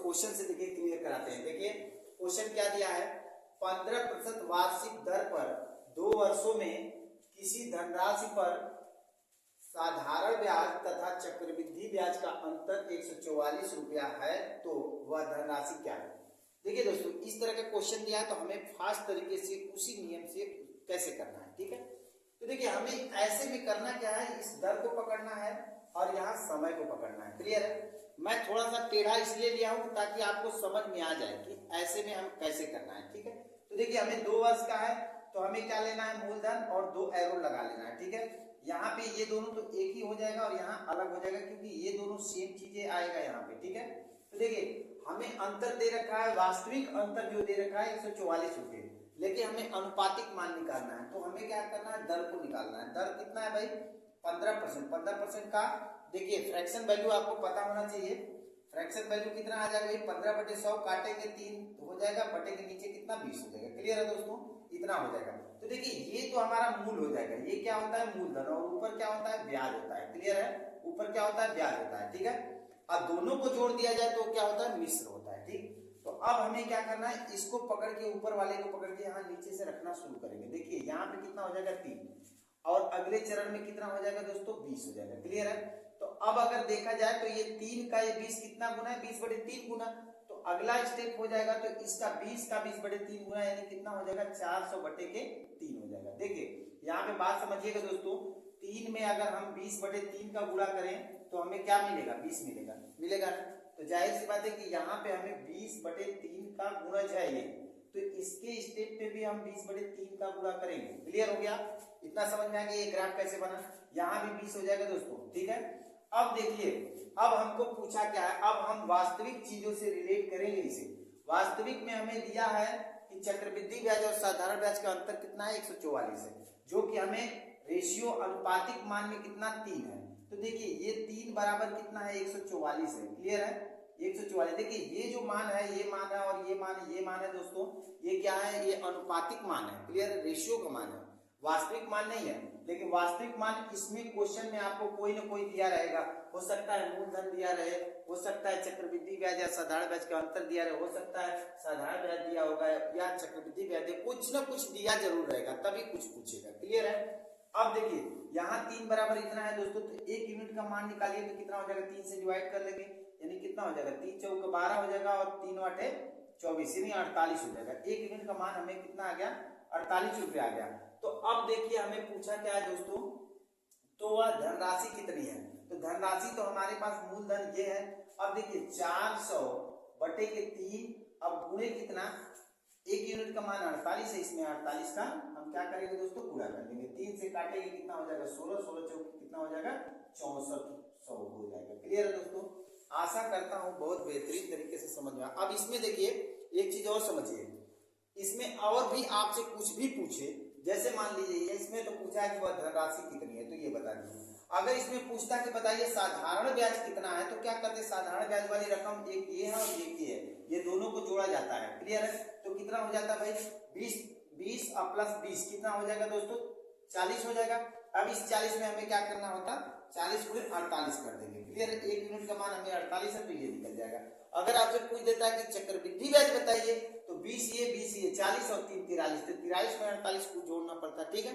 Question से देखिए clear कराते हैं। देखिए क्वेश्चन क्या दिया है, 15% वार्षिक दर पर 2 वर्षों में किसी धनराशि पर साधारण ब्याज तथा चक्रवृद्धि ब्याज का अंतर 144 रुपया है, तो वह धनराशि क्या है। देखिए दोस्तों, इस तरह का क्वेश्चन दिया है तो हमें फास्ट तरीके से उसी नियम से कैसे करना है, ठीक है। तो देखिए हमें ऐसे में करना क्या है, इस दर को पकड़ना है और यहाँ समय को पकड़ना है। क्लियर है। मैं थोड़ा सा टेढ़ा इसलिए लिया हूँ ताकि आपको समझ में आ जाए कि ऐसे में हम कैसे करना है, ठीक है। तो देखिए हमें 2 वर्ष का है तो हमें क्या लेना है, मूलधन और 2 एरो लगा लेना है, ठीक है। यहाँ पे ये दोनों तो एक ही हो जाएगा और यहाँ अलग हो जाएगा क्योंकि ये दोनों सेम चीजें आएगा यहाँ पे, ठीक है। तो देखिए हमें अंतर दे रखा है, वास्तविक अंतर जो दे रखा है 144 रुपये, लेकिन हमें अनुपातिक मान निकालना है। तो हमें क्या करना है, दर को निकालना है। दर कितना है भाई, 15%। 15% का देखिए फ्रैक्शन वैल्यू आपको पता होना चाहिए। फ्रैक्शन वैल्यू कितना आ जाएगा भाई, 15/100 काटेंगे 3 हो जाएगा, बटे के नीचे कितना 20 हो जाएगा। क्लियर है दोस्तों, इतना हो जाएगा। तो देखिए ये तो हमारा मूल हो जाएगा, ये क्या होता है मूलधन, और ऊपर क्या होता है ब्याज होता है। क्लियर है, ऊपर क्या होता है ब्याज होता है, ठीक है। अब दोनों को जोड़ दिया जाए तो क्या होता है मिश्र होता है, ठीक। तो अब हमें क्या करना है, इसको पकड़ के ऊपर वाले को पकड़ के यहाँ नीचे से रखना शुरू करेंगे। देखिए यहाँ पे कितना हो जाएगा 3 और अगले चरण में कितना हो जाएगा दोस्तों 20 हो जाएगा। क्लियर है। तो अब अगर देखा जाए तो ये 3 का ये 20 कितना गुना है, 20/3 गुना। तो अगला स्टेप हो जाएगा तो इसका 20 का 20/3 गुना यानी कितना हो जाएगा 400/3 हो जाएगा। देखिए यहाँ पे बात समझिएगा दोस्तों, 3 में अगर हम 20/3 का गुणा करें तो हमें क्या मिलेगा 20 मिलेगा ना। तो जाहिर सी बात है कि यहाँ पे हमें 20/3 का गुणज है ये, तो इसके स्टेप पे भी हम 20/3 का गुणा करेंगे। क्लियर हो गया, इतना समझ में आ गया ये ग्राफ कैसे बना। यहाँ भी 20 हो जाएगा दोस्तों, ठीक है। अब देखिए अब हमको पूछा क्या है, अब हम वास्तविक चीजों से रिलेट करेंगे इसे। वास्तविक में हमें दिया है कि चक्रवृद्धि ब्याज और साधारण ब्याज का अंतर कितना है 144 है, जो कि हमें रेशियो अनुपातिक मान में कितना 3 है। तो देखिए ये 3 बराबर कितना है 144 है। क्लियर है, 144। देखिए ये जो मान है ये मान है और ये मान है दोस्तों, ये क्या है, ये अनुपातिक मान है। क्लियर है, रेशियो का मान है, वास्तविक मान नहीं है। लेकिन वास्तविक मान इसमें क्वेश्चन में आपको कोई ना कोई दिया रहेगा, हो सकता है मूलधन दिया रहे, हो सकता है चक्रवृद्धि ब्याज या साधारण ब्याज का अंतर दिया रहे, हो सकता है साधारण ब्याज दिया होगा या चक्रवृद्धि ब्याज, कुछ ना कुछ दिया जरूर रहेगा तभी कुछ पूछेगा। क्लियर है। अब देखिए यहाँ 3 बराबर इतना है दोस्तों, तो 1 यूनिट का मान निकालिए तो कितना हो जाएगा, 3 से डिवाइड कर लेंगे यानी कितना हो जाएगा 3 चौक 12 हो जाएगा और 3 वाटे 24 यानी 48 हो जाएगा। 1 यूनिट का मान हमें कितना आ गया 48 रुपये आ गया। तो अब देखिए हमें पूछा क्या है दोस्तों, तो वह धनराशि कितनी है। तो धनराशि तो हमारे पास मूलधन ये है। अब देखिए 400/3 अब गुणे कितना, 1 यूनिट का मान 48 है, इसमें 48 का हम क्या करेंगे दोस्तों गुणा कर देंगे। 3 से काटेंगे कितना हो जाएगा 16, 16 चौक कितना हो जाएगा 6400 हो जाएगा। क्लियर है दोस्तों, आशा करता हूं बहुत बेहतरीन तरीके से समझ में। अब इसमें देखिए एक चीज और समझिए, इसमें और भी आपसे कुछ भी पूछे, जैसे मान लीजिए इसमें तो पूछा है कि वह धनराशि कितनी है, तो ये बता दीजिए। अगर इसमें पूछता कि बताइए साधारण ब्याज कितना है, तो क्या करते हैं साधारण ब्याज वाली रकम एक ये है और एक ये है, ये दोनों को जोड़ा जाता है। क्लियर है। तो कितना हो जाता है भाई 20 प्लस 20 कितना हो जाएगा दोस्तों 40 हो जाएगा। अब इस 40 में हमें क्या करना होता, 40 गुणे 48 कर देंगे। क्लियर है, 1 यूनिट का मान हमें 48 है तो ये निकल जाएगा। अगर आपसे पूछ देता है कि चक्रवृद्धि ब्याज बताइए, तो 20 ये 40 और 3 43, तो 43 में 48 को जोड़ना पड़ता है। ठीक है,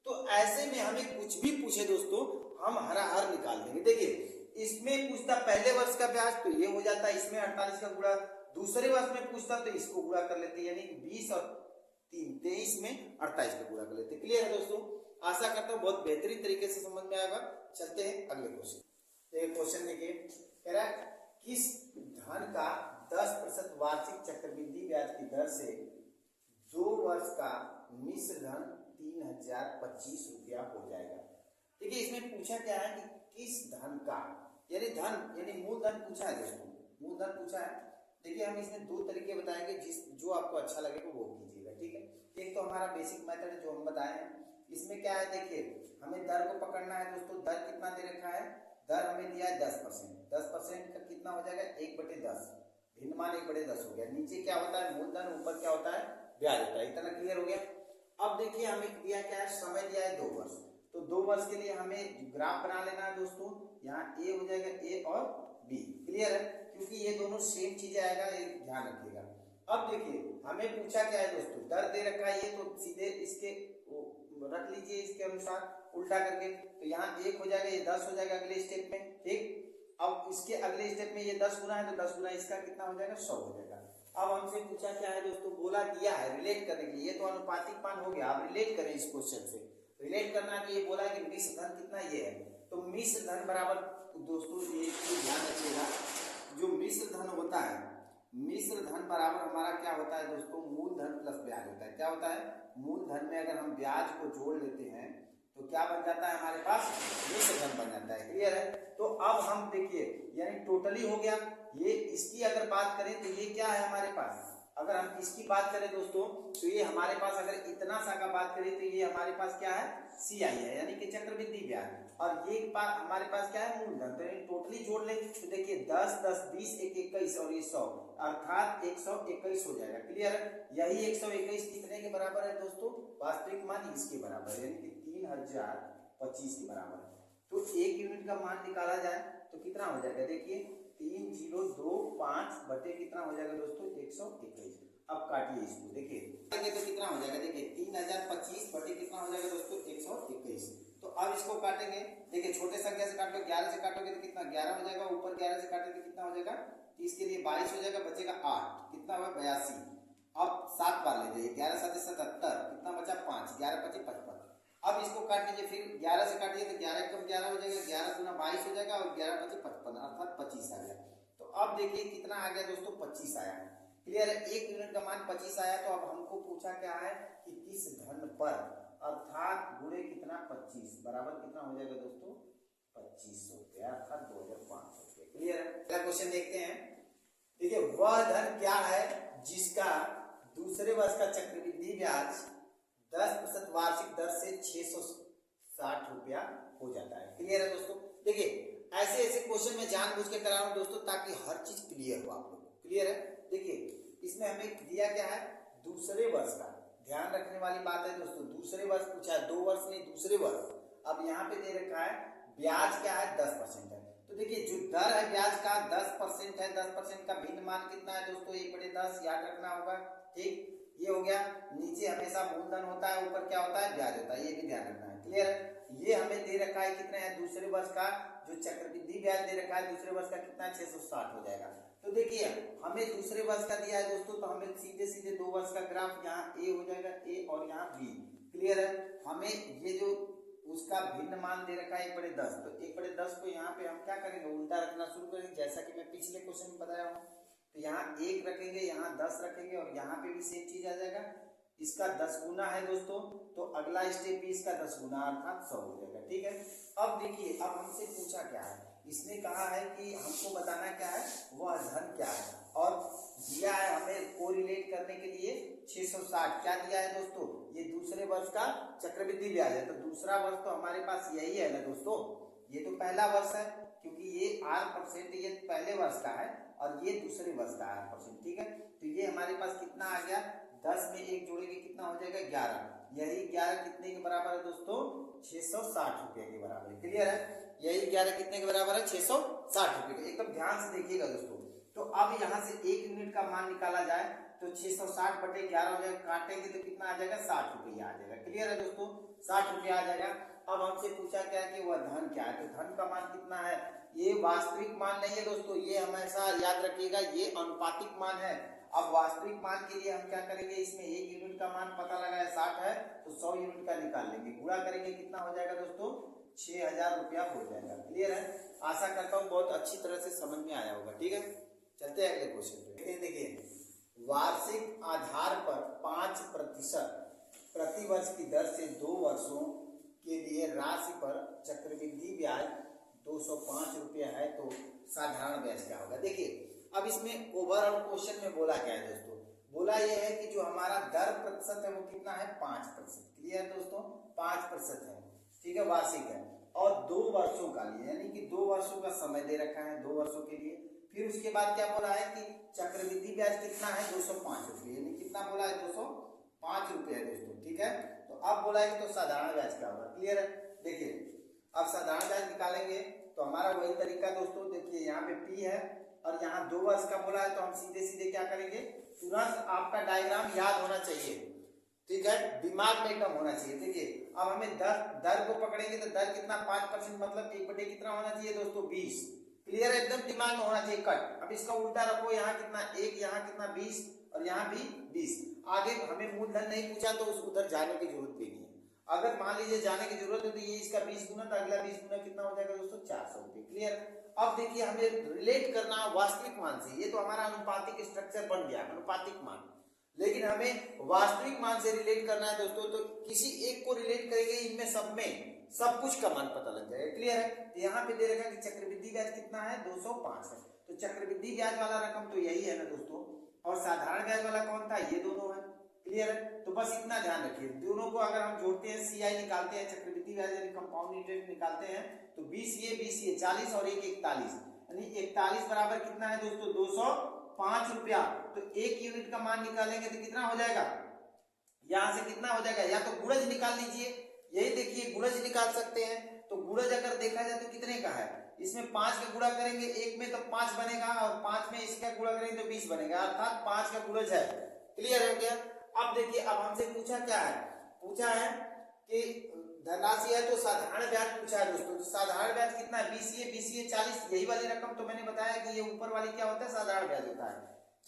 तो ऐसे में हमें कुछ भी पूछे दोस्तों हम हर निकाल देंगे। देखिए इसमें पूछता पहले वर्ष का ब्याज तो ये हो जाता है, इसमें 48 का गुणा, दूसरे वर्ष में पूछता तो इसको गुणा कर लेते यानी 20 और 3 23 में 28 का गुणा कर लेते। क्लियर है दोस्तों, आशा करता हूँ बहुत बेहतरीन तरीके से समझ में आएगा। चलते हैं अगले क्वेश्चन। ये क्वेश्चन देखिए कह रहा है किस धन का 10% वार्षिक चक्रवृद्धि ब्याज की दर से 2 वर्ष का मिश्र धन 3025 रुपया हो जाएगा। देखिए इसमें पूछा क्या है कि किस धन का, यानी धन यानी मूलधन पूछा है दोस्तों, मूलधन पूछा है। देखिए हम इसमें 2 तरीके बताएंगे, जो आपको अच्छा लगेगा वो कीजिएगा। ठीक है, एक तो हमारा बेसिक मेथड है जो हम बताए हैं। इसमें क्या है देखिए हमें दर को पकड़ना है दोस्तों। दर कितना दे रखा है, दर हमें दिया है 10%। 10% का कितना हो जाएगा 1/10, भिन्न मान 1/10 हो गया। नीचे क्या होता है मूलधन, ऊपर क्या होता है ब्याज होता है। इतना क्लियर हो गया। अब देखिए हमें दिया क्या है, समय दिया है 2 वर्ष, तो 2 वर्ष के लिए हमें ग्राफ बना लेना है दोस्तों। यहाँ ए हो जाएगा ए और बी। क्लियर है, क्योंकि ये दोनों सेम चीजें आएगा, ये ध्यान रखिएगा। अब देखिए हमें पूछा क्या है दोस्तों, दर दे रखा है, ये तो सीधे इसके रख लीजिए इसके अनुसार उल्टा करके, तो यहाँ 1 हो जाएगा, ये 10 हो जाएगा अगले स्टेप में, ठीक। अब इसके अगले स्टेप में ये 10 गुना है, तो 10 गुना इसका कितना हो जाएगा, 100 हो जाएगा। अब हमसे पूछा क्या है दोस्तों, बोला दिया है रिलेट करने के लिए, ये तो अनुपातिक मान हो गया, आप रिलेट करें इस क्वेश्चन से, रिलेट करना है। तो ये बोला है कि मिश्र धन कितना, ये है, तो मिश्र धन बराबर दोस्तों ये ध्यान रखिएगा, जो मिश्र धन होता है, मिश्र धन बराबर हमारा क्या होता है दोस्तों, मूलधन प्लस ब्याज होता है। क्या होता है, मूलधन में अगर हम ब्याज को जोड़ लेते हैं तो क्या बन जाता है हमारे पास, मिश्र धन बन जाता है। क्लियर है। तो अब हम देखिए यानी टोटली हो गया, ये इसकी अगर बात करें तो ये क्या है हमारे पास, अगर हम इसकी बात करें दोस्तों तो ये हमारे पास, अगर इतना सा का बात करें तो ये हमारे पास क्या है, CI है, यानी कि चक्रवृद्धि ब्याज, और ये हमारे पास क्या है, मूलधन। तो टोटली जोड़ ले तो देखिए 10 10 20 1 21 और ये 100, अर्थात 121 हो जाएगा। क्लियर है। यही 121 कितने के बराबर है दोस्तों, वास्तविक मान इसके बराबर है, यानी कि 3025 के बराबर है। तो 1 यूनिट का मान निकाला जाए तो कितना हो जाएगा, देखिए 3025 बटे कितना हो जाएगा दोस्तों, 121। अब काटिए इसको, देखिए तो कितना हो जाएगा, देखिए 3025 बटे कितना हो जाएगा दोस्तों, 121। तो अब इसको काटेंगे, देखिए छोटे संख्या से काटो, 11 से काटोगे तो कितना 11 हो जाएगा, ऊपर 11 से काटेंगे तो कितना हो जाएगा, 30 के लिए 22 हो जाएगा, बचेगा 8, कितना हुआ 82। अब 7 बार ले जाइए, 11 7 77, कितना बचा 5, 11 25 55। अब इसको काट लीजिए, फिर 11 से काटिए तो 11 कम 11 हो जाएगा, 11 गुना 22 हो जाएगा, और 11 25 55, अर्थात 25 आ गया। तो अब देखिए कितना आ गया दोस्तों, 25 आया है। क्लियर है। 1 यूनिट का मान 25 आया। तो अब हमको पूछा क्या है कि किस धन पर, अर्थात गुणे कितना 25 बराबर कितना हो जाएगा दोस्तों, 2500 रुपया, अर्थात 2500 रुपये। क्लियर है। अगला क्वेश्चन देखते हैं। देखिए वह धन क्या है जिसका दूसरे वर्ष का चक्रवृद्धि ब्याज 10% वार्षिक दर से 660 रुपया हो जाता है। क्लियर है दोस्तों। देखिए ऐसे ऐसे क्वेश्चन में जानबूझ के करा रहा हूं दोस्तों, ताकि हर चीज क्लियर हो आप लोगों को। क्लियर है। देखिए इसमें हमें दिया क्या है, दूसरे वर्ष का, ध्यान रखने वाली बात है दोस्तों, दूसरे वर्ष पूछा है, 2 वर्ष नहीं दूसरे वर्ष। अब यहाँ पे दे रखा है ब्याज क्या है, 10% है। तो देखिए जो दर है ब्याज का 10% है, 10% का भिन्न मान कितना है दोस्तों, 1/10 याद रखना होगा। ठीक, ये हो गया। नीचे हमेशा मूलधन होता है, ऊपर क्या होता है, ब्याज होता है, ये भी ध्यान रखना है। क्लियर है। ये हमें दे रखा है कितना है, दूसरे वर्ष का जो चक्रवृद्धि ब्याज दे रखा है दूसरे वर्ष का कितना है, 660 हो जाएगा। तो देखिए हमें दूसरे वर्ष का दिया है दोस्तों, तो हमें सीधे सीधे 2 वर्ष का ग्राफ, यहाँ ए हो जाएगा, ए और यहाँ बी। क्लियर है। हमें ये जो उसका भिन्न मान दे रखा है 1/10, तो 1/10 को यहाँ पे हम क्या करेंगे, उल्टा रखना शुरू करेंगे, जैसा कि मैं पिछले क्वेश्चन में बताया हूँ। तो यहाँ 1 रखेंगे, यहाँ 10 रखेंगे, और यहाँ पे भी सेम चीज आ जाएगा। इसका 10 गुना है दोस्तों, तो अगला स्टेप भी इसका 10 गुना, अर्थात 100 हो जाएगा। ठीक है। अब देखिए अब हमसे पूछा क्या है, इसने कहा है कि हमको बताना क्या है, वह धन क्या है, और दिया है हमें कोरिलेट करने के लिए 660। क्या दिया है दोस्तों, ये दूसरे वर्ष का चक्रवृद्धि ब्याज है। तो दूसरा वर्ष तो हमारे पास यही है ना दोस्तों, ये तो पहला वर्ष है, क्योंकि ये 8% ये पहले वर्ष का है और ये दूसरे वर्ष का 8%। ठीक है। तो ये हमारे पास कितना आ गया, 10 में 1 जोड़ेंगे कितना हो जाएगा, 11। यही 11 कितने के बराबर है दोस्तों, 660 रुपये के बराबर है। क्लियर है। यही 11 कितने के बराबर है, 660 रुपये के। एकदम ध्यान से देखिएगा दोस्तों। तो अब यहाँ से 1 यूनिट का मान निकाला जाए तो 660 बटे 11 हो जाएगा, काटेंगे तो कितना आ जाएगा, 60 रुपया आ जाएगा। क्लियर है दोस्तों, 60 रुपया आ जाएगा। अब हमसे पूछा क्या है कि वह धन क्या है, तो धन का मान कितना है, ये वास्तविक मान नहीं है दोस्तों, ये हमेशा याद रखिएगा, ये अनुपातिक मान है। अब वास्तविक मान के लिए हम क्या करेंगे, इसमें 1 यूनिट का मान पता लगा है 60 है, तो 100 यूनिट का निकाल लेंगे, गुणा करेंगे कितना हो जाएगा दोस्तों, 6000 रुपया हो जाएगा। क्लियर है। आशा करता हूँ बहुत अच्छी तरह से समझ में आया होगा। ठीक है, चलते हैं अगले क्वेश्चन पे। देखिए वार्षिक आधार पर 5% प्रति वर्ष की दर से 2 वर्षों के लिए राशि पर चक्रवृद्धि ब्याज 205 रुपया है, तो साधारण ब्याज क्या होगा। देखिए अब इसमें ओवरऑल क्वेश्चन में बोला क्या है दोस्तों, बोला यह है कि जो हमारा दर प्रतिशत है वो कितना है, 5%। क्लियर है दोस्तों, 5% है। ठीक है, वार्षिक है, और 2 वर्षों का लिए, यानी कि 2 वर्षों का समय दे रखा है, 2 वर्षों के लिए। फिर उसके बाद क्या बोला है कि चक्रवृद्धि ब्याज कितना है, 205 रुपये, यानी कितना बोला है, 205 रुपये है दोस्तों। ठीक है। तो अब बोला है कि तो साधारण ब्याज क्या होगा। क्लियर है। देखिए अब साधारण ब्याज निकालेंगे तो हमारा वही तरीका दोस्तों, देखिए यहाँ पे पी है, और यहाँ 2 वर्ष का बोला है, तो हम सीधे सीधे क्या करेंगे, तुरंत आपका डायग्राम याद होना चाहिए, ठीक है, दिमाग में एकदम होना चाहिए। देखिए अब हमें दर को पकड़ेंगे तो दर कितना 5% मतलब 1/, कितना होना चाहिए दोस्तों 20। क्लियर है, एकदम दिमाग में होना चाहिए कट। अब इसका उल्टा रखो, यहाँ कितना 1, यहाँ कितना 20 और यहाँ भी 20। आगे हमें मूलधन नहीं पूछा तो उस उधर जाने की जरूरत भी नहीं है। अगर मान लीजिए जाने की जरूरत है तो ये इसका 20 गुना, तो अगला 20 गुना कितना हो जाएगा दोस्तों 400 रुपये। क्लियर। अब देखिए हमें रिलेट करना वास्तविक मान से, ये तो हमारा अनुपातिक स्ट्रक्चर बन गया, अनुपातिक मान, लेकिन हमें वास्तविक मान से रिलेट करना है दोस्तों। तो किसी एक को रिलेट करेंगे, इनमें सब में सब कुछ का मान पता लग जाएगा। क्लियर है। तो यहाँ पे दे रखा है कि चक्रवृद्धि ब्याज कितना है 205 है, तो चक्रवृद्धि ब्याज वाला रकम तो यही है ना दोस्तों, और साधारण ब्याज वाला कौन था, ये दोनों है। क्लियर है। तो बस इतना ध्यान रखिए, दोनों को अगर हम जोड़ते हैं, सीआई निकालते हैं, चक्रवृद्धि ब्याज यानी कंपाउंड इंटरेस्ट निकालते हैं, तो 20 ये 40 और 1 41, यानी 41 बराबर कितना है दोस्तों 205 रुपया। तो 1 यूनिट का मान निकालेंगे तो कितना हो जाएगा, यहां से कितना हो जाएगा, या तो गुणज निकाल लीजिए, यही देखिए गुणज निकाल सकते हैं। तो गुणज अगर देखा जाए तो कितने का है, इसमें 5 का गुणा करेंगे, एक में तो 5 बनेगा और 5 में इसका गुणा करेंगे तो 20 बनेगा, अर्थात 5 का गुणज है। क्लियर हो गया। अब देखिए अब हमसे पूछा क्या है, पूछा है कि धनराशि है तो साधारण ब्याज पूछा है दोस्तों। तो साधारण ब्याज कितना है 20 ये 40, यही वाली रकम तो मैंने बताया कि ये ऊपर वाली क्या होता है, साधारण ब्याज होता है।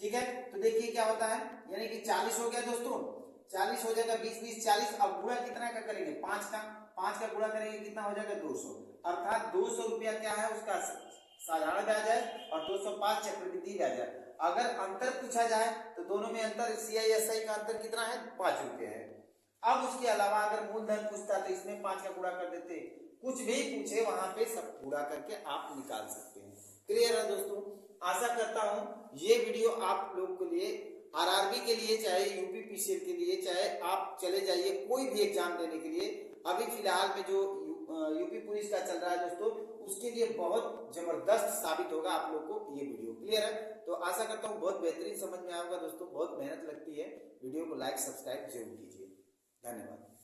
ठीक है। तो देखिए क्या होता है, यानी कि 40 हो गया दोस्तों, 40 हो जाएगा, 20 40। अब गुणा कितना का करेंगे, 5 का गुणा करेंगे कितना हो जाएगा 200, अर्थात 200 रुपया क्या है उसका साधारण ब्याज है और 205 चक्रवृद्धि ब्याज है। अगर अंतर पूछा जाए तो दोनों में अंतर, सीआईएसआई का अंतर कितना है 5 रुपये है। अब उसके अलावा अगर मूलधन पूछता तो इसमें 5 का गुणा कर देते, कुछ भी पूछे वहां पे सब गुणा करके आप निकाल सकते हैं। क्लियर है दोस्तों। आशा करता हूं ये वीडियो आप लोग के लिए, आरआरबी के लिए, चाहे यूपीपीसीएल के लिए, चाहे आप चले जाइए कोई भी एग्जाम देने के लिए, अभी फिलहाल में जो यूपी पुलिस का चल रहा है दोस्तों, उसके लिए बहुत जबरदस्त साबित होगा आप लोग को ये वीडियो। क्लियर है। तो आशा करता हूँ बहुत बेहतरीन समझ में आएगा दोस्तों, बहुत मेहनत लगती है। वीडियो को लाइक सब्सक्राइब जरूर कीजिए। धन्यवाद।